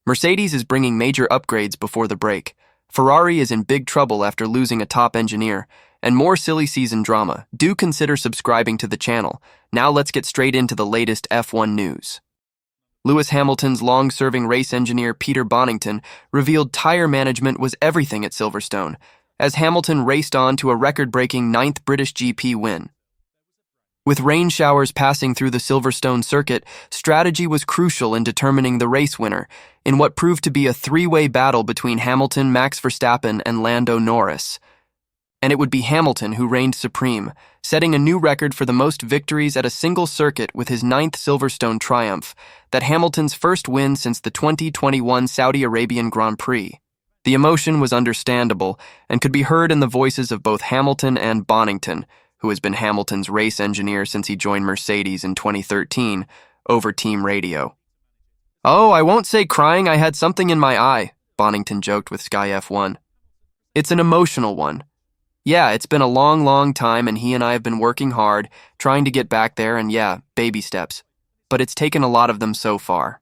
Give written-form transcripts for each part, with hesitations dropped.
Mercedes is bringing major upgrades before the break. Ferrari is in big trouble after losing a top engineer. And more silly season drama. Do consider subscribing to the channel. Now let's get straight into the latest F1 news. Lewis Hamilton's long-serving race engineer Peter Bonington revealed tire management was everything at Silverstone, as Hamilton raced on to a record-breaking 9th British GP win. With rain showers passing through the Silverstone circuit, strategy was crucial in determining the race winner, in what proved to be a three-way battle between Hamilton, Max Verstappen, and Lando Norris. And it would be Hamilton who reigned supreme, setting a new record for the most victories at a single circuit with his 9th Silverstone triumph, that Hamilton's first win since the 2021 Saudi Arabian Grand Prix. The emotion was understandable and could be heard in the voices of both Hamilton and Bonington, who has been Hamilton's race engineer since he joined Mercedes in 2013, over team radio. "Oh, I won't say crying, I had something in my eye," Bonington joked with Sky F1. "It's an emotional one. Yeah, it's been a long time and he and I have been working hard, trying to get back there and yeah, baby steps. But it's taken a lot of them so far."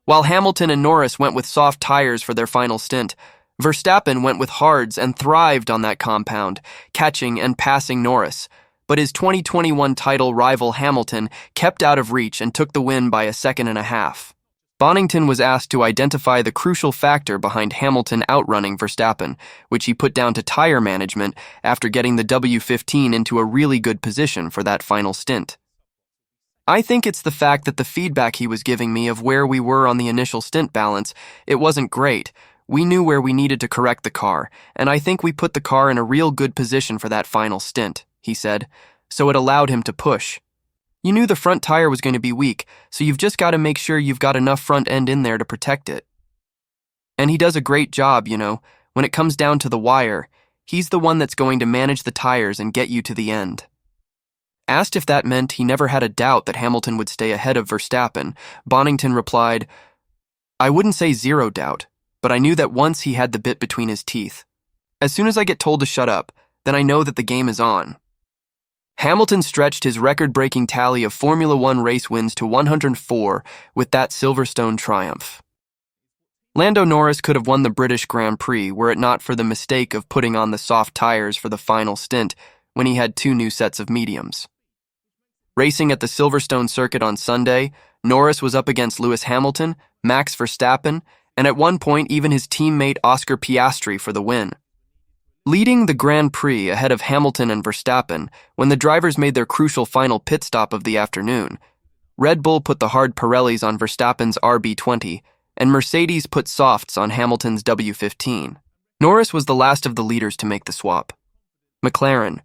While Hamilton and Norris went with soft tires for their final stint, Verstappen went with hards and thrived on that compound, catching and passing Norris. But his 2021 title rival Hamilton kept out of reach and took the win by a second and a half. Bonington was asked to identify the crucial factor behind Hamilton outrunning Verstappen, which he put down to tire management after getting the W15 into a really good position for that final stint. "I think it's the fact that the feedback he was giving me of where we were on the initial stint balance, it wasn't great. We knew where we needed to correct the car, and I think we put the car in a real good position for that final stint," he said, "so it allowed him to push. You knew the front tire was going to be weak, so you've just got to make sure you've got enough front end in there to protect it. And he does a great job, when it comes down to the wire, he's the one that's going to manage the tires and get you to the end." Asked if that meant he never had a doubt that Hamilton would stay ahead of Verstappen, Bonington replied, "I wouldn't say zero doubt, but I knew that once he had the bit between his teeth. As soon as I get told to shut up, then I know that the game is on." Hamilton stretched his record-breaking tally of Formula One race wins to 104 with that Silverstone triumph. Lando Norris could have won the British Grand Prix were it not for the mistake of putting on the soft tires for the final stint when he had 2 new sets of mediums. Racing at the Silverstone circuit on Sunday, Norris was up against Lewis Hamilton, Max Verstappen, and at one point even his teammate Oscar Piastri for the win. Leading the Grand Prix ahead of Hamilton and Verstappen when the drivers made their crucial final pit stop of the afternoon, Red Bull put the hard Pirellis on Verstappen's RB20 and Mercedes put softs on Hamilton's W15. Norris was the last of the leaders to make the swap. McLaren: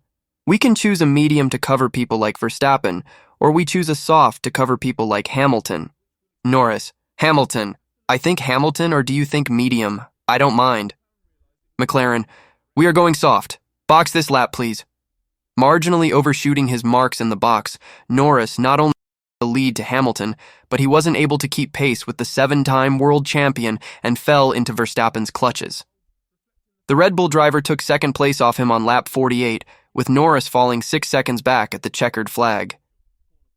"We can choose a medium to cover people like Verstappen, or we choose a soft to cover people like Hamilton." Norris: "Hamilton. I think Hamilton, or do you think medium? I don't mind." McLaren: "We are going soft. Box this lap, please." Marginally overshooting his marks in the box, Norris not only the lead to Hamilton, but he wasn't able to keep pace with the 7-time world champion and fell into Verstappen's clutches. The Red Bull driver took second place off him on lap 48, with Norris falling 6 seconds back at the checkered flag.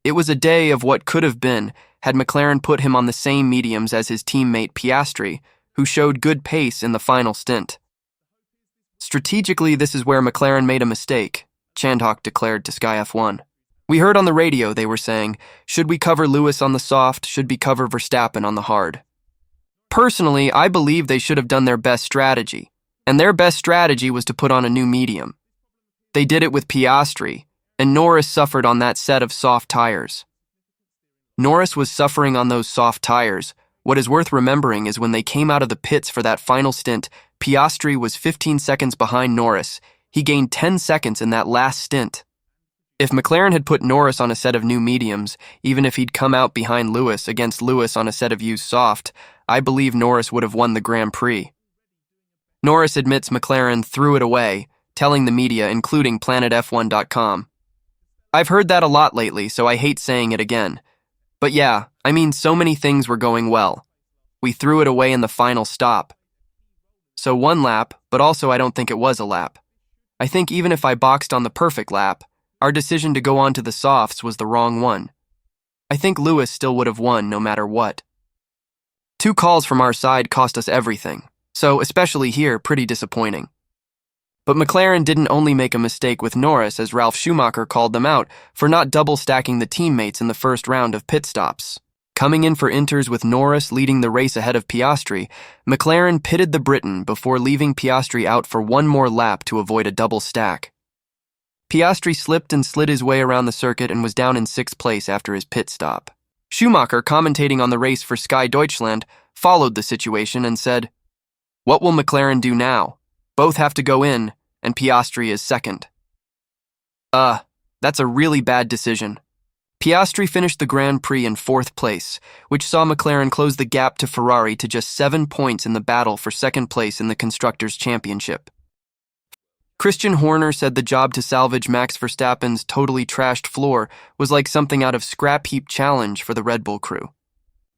It was a day of what could have been had McLaren put him on the same mediums as his teammate Piastri, who showed good pace in the final stint. "Strategically, this is where McLaren made a mistake," Chandhok declared to Sky F1. "We heard on the radio they were saying, should we cover Lewis on the soft, should we cover Verstappen on the hard. Personally, I believe they should have done their best strategy, and their best strategy was to put on a new medium. They did it with Piastri, and Norris suffered on that set of soft tires. Norris was suffering on those soft tires. What is worth remembering is when they came out of the pits for that final stint, Piastri was 15 seconds behind Norris. He gained 10 seconds in that last stint. If McLaren had put Norris on a set of new mediums, even if he'd come out behind Lewis against Lewis on a set of used soft, I believe Norris would have won the Grand Prix." Norris admits McLaren threw it away, telling the media, including PlanetF1.com. "I've heard that a lot lately, so I hate saying it again. But yeah, so many things were going well. We threw it away in the final stop. So 1 lap, but also I don't think it was a lap. I think even if I boxed on the perfect lap, our decision to go on to the softs was the wrong one. I think Lewis still would have won no matter what." Two calls from our side cost us everything, so especially here, pretty disappointing. But McLaren didn't only make a mistake with Norris, as Ralf Schumacher called them out for not double-stacking the teammates in the first round of pit stops. Coming in for inters with Norris leading the race ahead of Piastri, McLaren pitted the Briton before leaving Piastri out for one more lap to avoid a double stack. Piastri slipped and slid his way around the circuit and was down in 6th place after his pit stop. Schumacher, commentating on the race for Sky Deutschland, followed the situation and said, "What will McLaren do now? Both have to go in, and Piastri is second." That's a really bad decision. Piastri finished the Grand Prix in 4th place, which saw McLaren close the gap to Ferrari to just 7 points in the battle for 2nd place in the Constructors' Championship. Christian Horner said the job to salvage Max Verstappen's totally trashed floor was like something out of Scrap Heap Challenge for the Red Bull crew.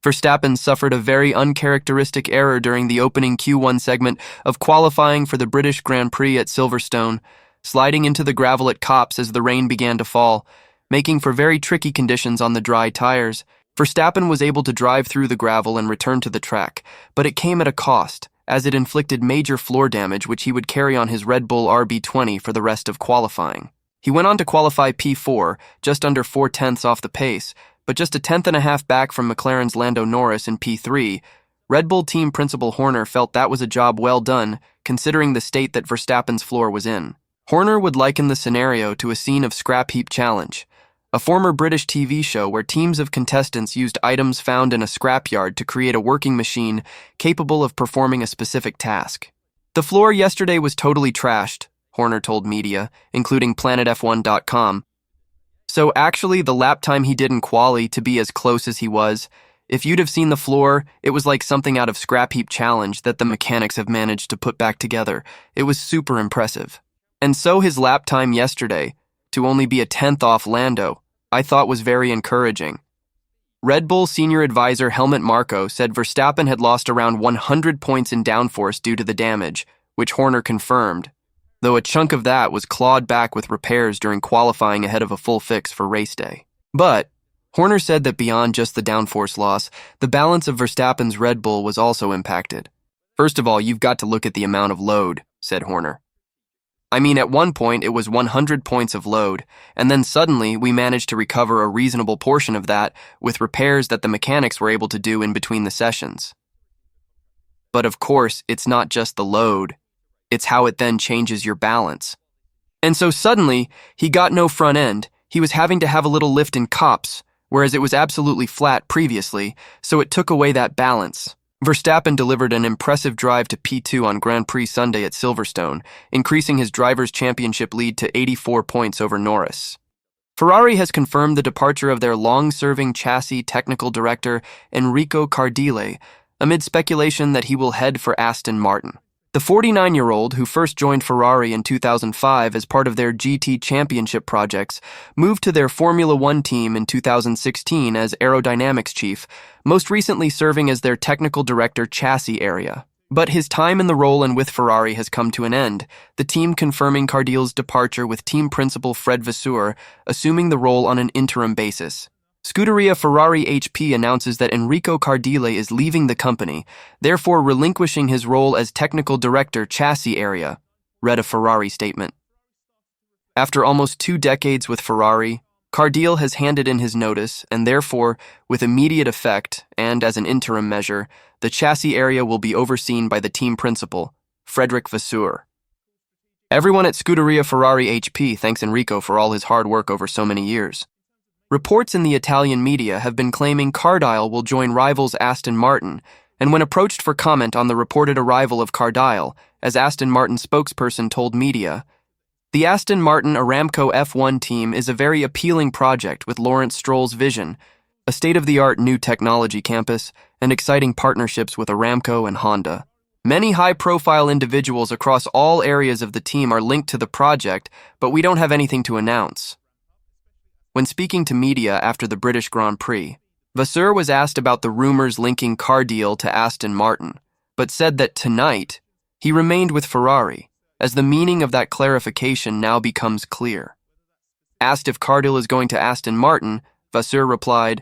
Verstappen suffered a very uncharacteristic error during the opening Q1 segment of qualifying for the British Grand Prix at Silverstone, sliding into the gravel at Copse as the rain began to fall, making for very tricky conditions on the dry tires. Verstappen was able to drive through the gravel and return to the track, but it came at a cost, as it inflicted major floor damage which he would carry on his Red Bull RB20 for the rest of qualifying. He went on to qualify P4, just under 4/10 off the pace, but just a 1/10.5 back from McLaren's Lando Norris in P3. Red Bull team principal Horner felt that was a job well done, considering the state that Verstappen's floor was in. Horner would liken the scenario to a scene of Scrap Heap Challenge, a former British TV show where teams of contestants used items found in a scrapyard to create a working machine capable of performing a specific task. "The floor yesterday was totally trashed," Horner told media, including PlanetF1.com. "So actually the lap time he did in quali to be as close as he was, if you'd have seen the floor, it was like something out of Scrap Heap Challenge that the mechanics have managed to put back together. It was super impressive. And so his lap time yesterday, to only be a 10th off Lando, I thought was very encouraging." Red Bull senior advisor Helmut Marko said Verstappen had lost around 100 points in downforce due to the damage, which Horner confirmed, though a chunk of that was clawed back with repairs during qualifying ahead of a full fix for race day. But Horner said that beyond just the downforce loss, the balance of Verstappen's Red Bull was also impacted. "First of all, you've got to look at the amount of load," said Horner. "I mean, at one point it was 100 points of load, and then suddenly we managed to recover a reasonable portion of that with repairs that the mechanics were able to do in between the sessions. But of course, it's not just the load, it's how it then changes your balance. And so suddenly, he got no front end, he was having to have a little lift in Copse, whereas it was absolutely flat previously, so it took away that balance." Verstappen delivered an impressive drive to P2 on Grand Prix Sunday at Silverstone, increasing his Drivers' Championship lead to 84 points over Norris. Ferrari has confirmed the departure of their long-serving chassis technical director Enrico Cardile, amid speculation that he will head for Aston Martin. The 49-year-old, who first joined Ferrari in 2005 as part of their GT Championship projects, moved to their Formula One team in 2016 as aerodynamics chief, most recently serving as their technical director chassis area. But his time in the role and with Ferrari has come to an end, the team confirming Cardile's departure with team principal Fred Vasseur assuming the role on an interim basis. Scuderia Ferrari HP announces that Enrico Cardile is leaving the company, therefore relinquishing his role as technical director chassis area, read a Ferrari statement. After almost 2 decades with Ferrari, Cardile has handed in his notice, and therefore, with immediate effect, and as an interim measure, the chassis area will be overseen by the team principal, Frederic Vasseur. Everyone at Scuderia Ferrari HP thanks Enrico for all his hard work over so many years. Reports in the Italian media have been claiming Cardile will join rivals Aston Martin, and when approached for comment on the reported arrival of Cardile, as Aston Martin spokesperson told media, "The Aston Martin Aramco F1 team is a very appealing project with Lawrence Stroll's vision, a state-of-the-art new technology campus, and exciting partnerships with Aramco and Honda. Many high-profile individuals across all areas of the team are linked to the project, but we don't have anything to announce." When speaking to media after the British Grand Prix, Vasseur was asked about the rumors linking Cardile to Aston Martin, but said that tonight, he remained with Ferrari, as the meaning of that clarification now becomes clear. Asked if Cardile is going to Aston Martin, Vasseur replied,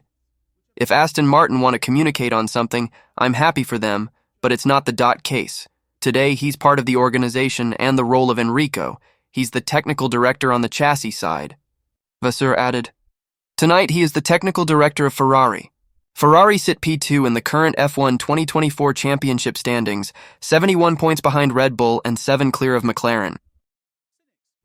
"If Aston Martin want to communicate on something, I'm happy for them, but it's not the dot case. Today, he's part of the organization and the role of Enrico. He's the technical director on the chassis side. Vasseur added, Tonight, he is the technical director of Ferrari. Ferrari sit P2 in the current F1 2024 championship standings, 71 points behind Red Bull and 7 clear of McLaren.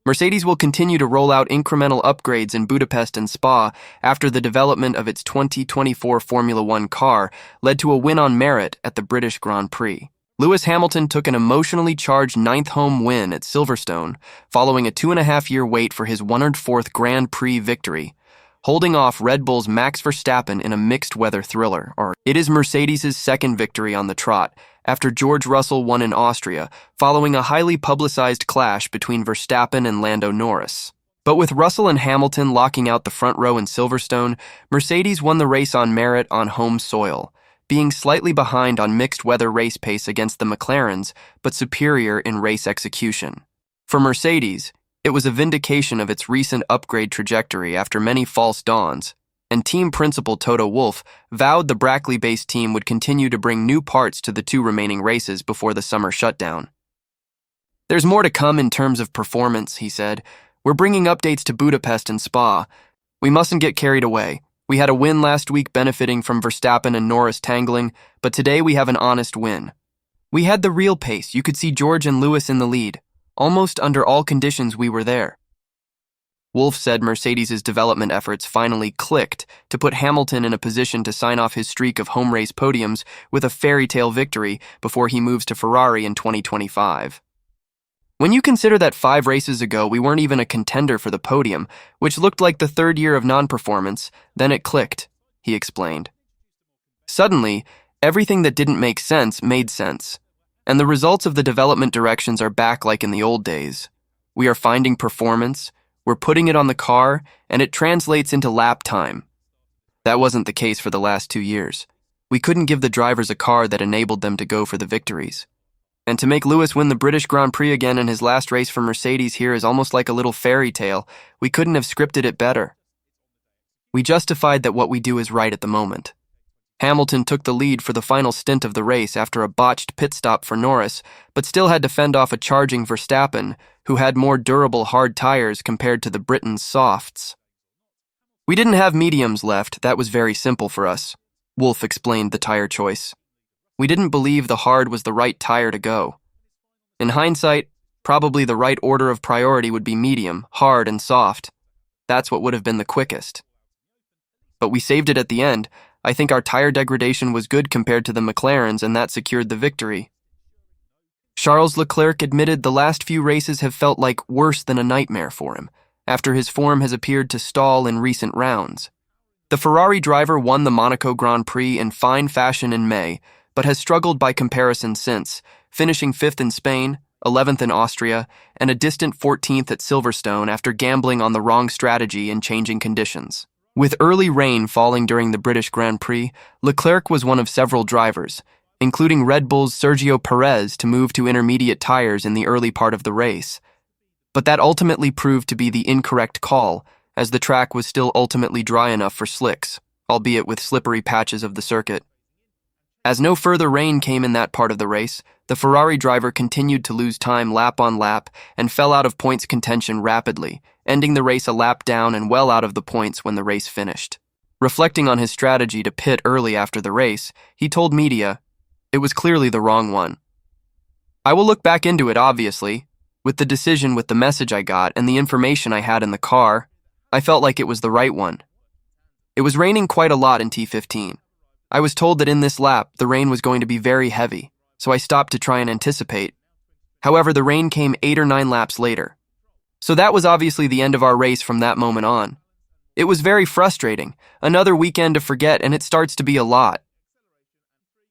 Mercedes will continue to roll out incremental upgrades in Budapest and Spa after the development of its 2024 Formula One car led to a win on merit at the British Grand Prix. Lewis Hamilton took an emotionally charged ninth home win at Silverstone, following a 2.5-year wait for his 104th Grand Prix victory, holding off Red Bull's Max Verstappen in a mixed-weather thriller. It is Mercedes' second victory on the trot, after George Russell won in Austria, following a highly publicized clash between Verstappen and Lando Norris. But with Russell and Hamilton locking out the front row in Silverstone, Mercedes won the race on merit on home soil, being slightly behind on mixed-weather race pace against the McLarens, but superior in race execution. For Mercedes, it was a vindication of its recent upgrade trajectory after many false dawns, and team principal Toto Wolff vowed the Brackley-based team would continue to bring new parts to the 2 remaining races before the summer shutdown. There's more to come in terms of performance, he said. We're bringing updates to Budapest and Spa. We mustn't get carried away. We had a win last week benefiting from Verstappen and Norris tangling, but today we have an honest win. We had the real pace. You could see George and Lewis in the lead. Almost under all conditions we were there. Wolff said Mercedes' development efforts finally clicked to put Hamilton in a position to sign off his streak of home race podiums with a fairy tale victory before he moves to Ferrari in 2025. When you consider that 5 races ago we weren't even a contender for the podium, which looked like the 3rd year of non-performance, then it clicked, he explained. Suddenly, everything that didn't make sense made sense, and the results of the development directions are back like in the old days. We are finding performance, we're putting it on the car, and it translates into lap time. That wasn't the case for the last 2 years. We couldn't give the drivers a car that enabled them to go for the victories. And to make Lewis win the British Grand Prix again in his last race for Mercedes here is almost like a little fairy tale. We couldn't have scripted it better. We justified that what we do is right at the moment. Hamilton took the lead for the final stint of the race after a botched pit stop for Norris, but still had to fend off a charging Verstappen, who had more durable hard tires compared to the Britain's softs. We didn't have mediums left, that was very simple for us. Wolff explained the tire choice. We didn't believe the hard was the right tire to go. In hindsight, probably the right order of priority would be medium, hard, and soft. That's what would have been the quickest. But we saved it at the end. I think our tire degradation was good compared to the McLarens, and that secured the victory. Charles Leclerc admitted the last few races have felt like worse than a nightmare for him, after his form has appeared to stall in recent rounds. The Ferrari driver won the Monaco Grand Prix in fine fashion in May, but has struggled by comparison since, finishing 5th in Spain, 11th in Austria, and a distant 14th at Silverstone after gambling on the wrong strategy in changing conditions. With early rain falling during the British Grand Prix, Leclerc was one of several drivers, including Red Bull's Sergio Perez, to move to intermediate tires in the early part of the race. But that ultimately proved to be the incorrect call, as the track was still ultimately dry enough for slicks, albeit with slippery patches of the circuit. As no further rain came in that part of the race, the Ferrari driver continued to lose time lap on lap and fell out of points contention rapidly, ending the race a lap down and well out of the points when the race finished. Reflecting on his strategy to pit early after the race, he told media, "It was clearly the wrong one. I will look back into it, obviously. With the decision, with the message I got, and the information I had in the car, I felt like it was the right one. It was raining quite a lot in T15. I was told that in this lap, the rain was going to be very heavy, so I stopped to try and anticipate. However, the rain came 8 or 9 laps later. So that was obviously the end of our race from that moment on. It was very frustrating, another weekend to forget, and it starts to be a lot."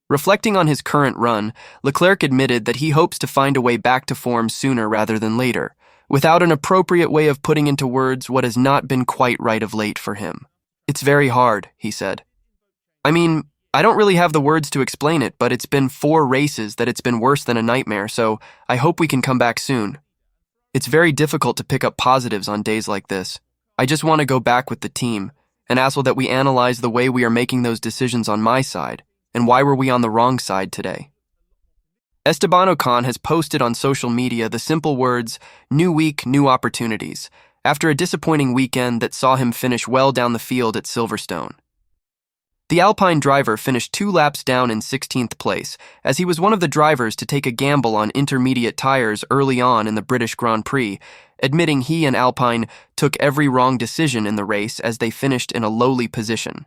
Reflecting on his current run, Leclerc admitted that he hopes to find a way back to form sooner rather than later, without an appropriate way of putting into words what has not been quite right of late for him. "It's very hard," he said. "I mean, I don't really have the words to explain it, but it's been 4 races that it's been worse than a nightmare, so I hope we can come back soon. It's very difficult to pick up positives on days like this. I just want to go back with the team and ask that we analyze the way we are making those decisions on my side and why were we on the wrong side today? Esteban Ocon has posted on social media the simple words, "New week, new opportunities," after a disappointing weekend that saw him finish well down the field at Silverstone. The Alpine driver finished 2 laps down in 16th place, as he was one of the drivers to take a gamble on intermediate tires early on in the British Grand Prix, admitting he and Alpine took every wrong decision in the race as they finished in a lowly position.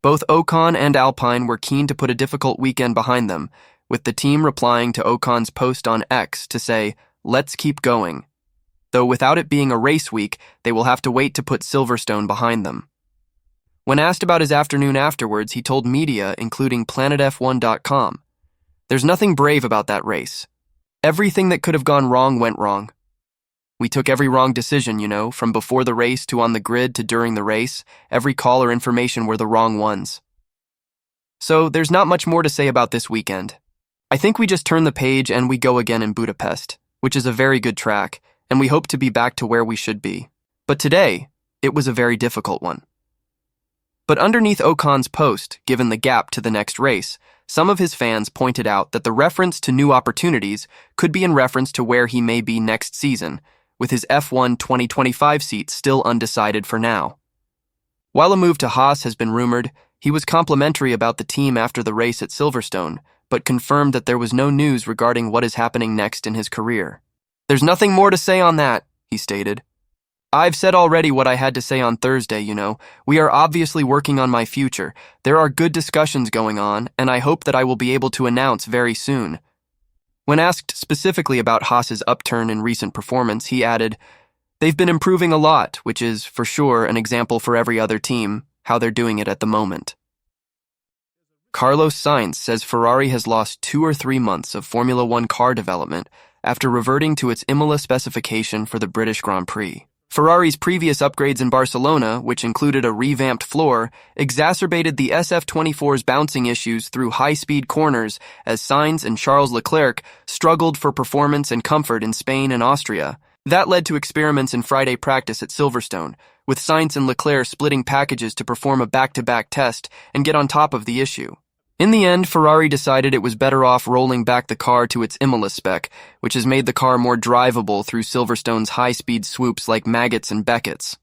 Both Ocon and Alpine were keen to put a difficult weekend behind them, with the team replying to Ocon's post on X to say, "Let's keep going." Though without it being a race week, they will have to wait to put Silverstone behind them. When asked about his afternoon afterwards, he told media, including PlanetF1.com, "There's nothing brave about that race. Everything that could have gone wrong went wrong. We took every wrong decision, from before the race to on the grid to during the race. Every call or information were the wrong ones. So there's not much more to say about this weekend. I think we just turn the page and we go again in Budapest, which is a very good track, and we hope to be back to where we should be. But today, it was a very difficult one." But underneath Ocon's post, given the gap to the next race, some of his fans pointed out that the reference to new opportunities could be in reference to where he may be next season, with his F1 2025 seat still undecided for now. While a move to Haas has been rumored, he was complimentary about the team after the race at Silverstone, but confirmed that there was no news regarding what is happening next in his career. "There's nothing more to say on that," he stated. "I've said already what I had to say on Thursday, We are obviously working on my future. There are good discussions going on, and I hope that I will be able to announce very soon." When asked specifically about Haas's upturn in recent performance, he added, "They've been improving a lot, which is, for sure, an example for every other team, how they're doing it at the moment." Carlos Sainz says Ferrari has lost 2 or 3 months of Formula One car development after reverting to its Imola specification for the British Grand Prix. Ferrari's previous upgrades in Barcelona, which included a revamped floor, exacerbated the SF24's bouncing issues through high-speed corners as Sainz and Charles Leclerc struggled for performance and comfort in Spain and Austria. That led to experiments in Friday practice at Silverstone, with Sainz and Leclerc splitting packages to perform a back-to-back test and get on top of the issue. In the end, Ferrari decided it was better off rolling back the car to its Imola spec, which has made the car more drivable through Silverstone's high-speed swoops like Maggots and Beckett's.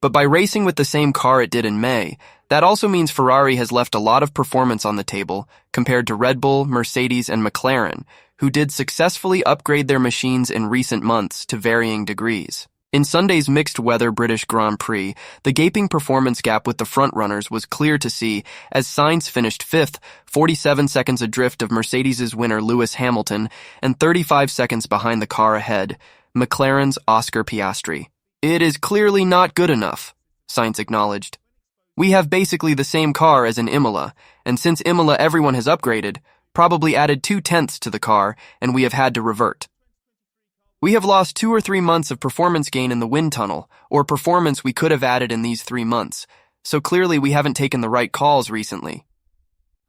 But by racing with the same car it did in May, that also means Ferrari has left a lot of performance on the table compared to Red Bull, Mercedes, and McLaren, who did successfully upgrade their machines in recent months to varying degrees. In Sunday's mixed-weather British Grand Prix, the gaping performance gap with the frontrunners was clear to see as Sainz finished 5th, 47 seconds adrift of Mercedes' winner Lewis Hamilton and 35 seconds behind the car ahead, McLaren's Oscar Piastri. "It is clearly not good enough," Sainz acknowledged. "We have basically the same car as in Imola, and since Imola everyone has upgraded, probably added 2/10 to the car, and we have had to revert. We have lost 2 or 3 months of performance gain in the wind tunnel, or performance we could have added in these 3 months, so clearly we haven't taken the right calls recently.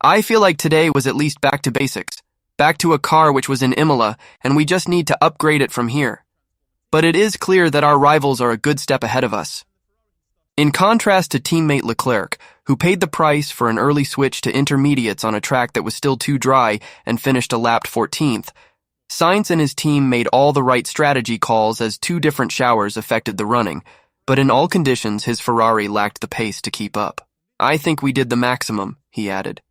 I feel like today was at least back to basics, back to a car which was in Imola, and we just need to upgrade it from here. But it is clear that our rivals are a good step ahead of us." In contrast to teammate Leclerc, who paid the price for an early switch to intermediates on a track that was still too dry and finished a lapped 14th, Sainz and his team made all the right strategy calls as 2 different showers affected the running, but in all conditions his Ferrari lacked the pace to keep up. "I think we did the maximum," he added.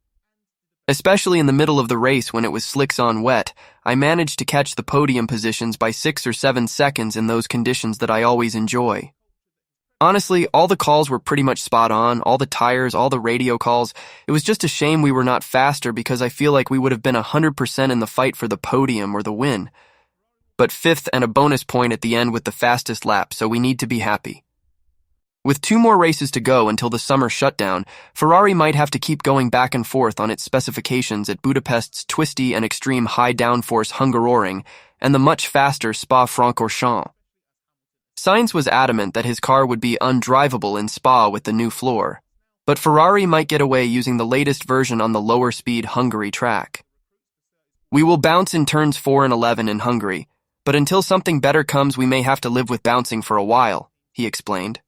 "Especially in the middle of the race when it was slicks on wet, I managed to catch the podium positions by 6 or 7 seconds in those conditions that I always enjoy. Honestly, all the calls were pretty much spot on, all the tires, all the radio calls. It was just a shame we were not faster because I feel like we would have been 100% in the fight for the podium or the win. But 5th and a bonus point at the end with the fastest lap, so we need to be happy." With 2 more races to go until the summer shutdown, Ferrari might have to keep going back and forth on its specifications at Budapest's twisty and extreme high downforce Hungaroring and the much faster Spa-Francorchamps. Sainz was adamant that his car would be undrivable in Spa with the new floor, but Ferrari might get away using the latest version on the lower-speed Hungary track. "We will bounce in turns 4 and 11 in Hungary, but until something better comes we may have to live with bouncing for a while," he explained.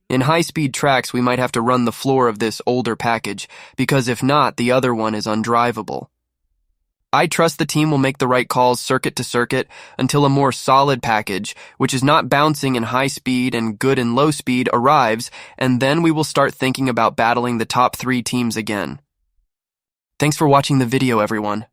In high-speed tracks, we might have to run the floor of this older package, because if not, the other one is undrivable. I trust the team will make the right calls circuit to circuit until a more solid package, which is not bouncing in high speed and good in low speed, arrives, and then we will start thinking about battling the top 3 teams again. Thanks for watching the video, everyone.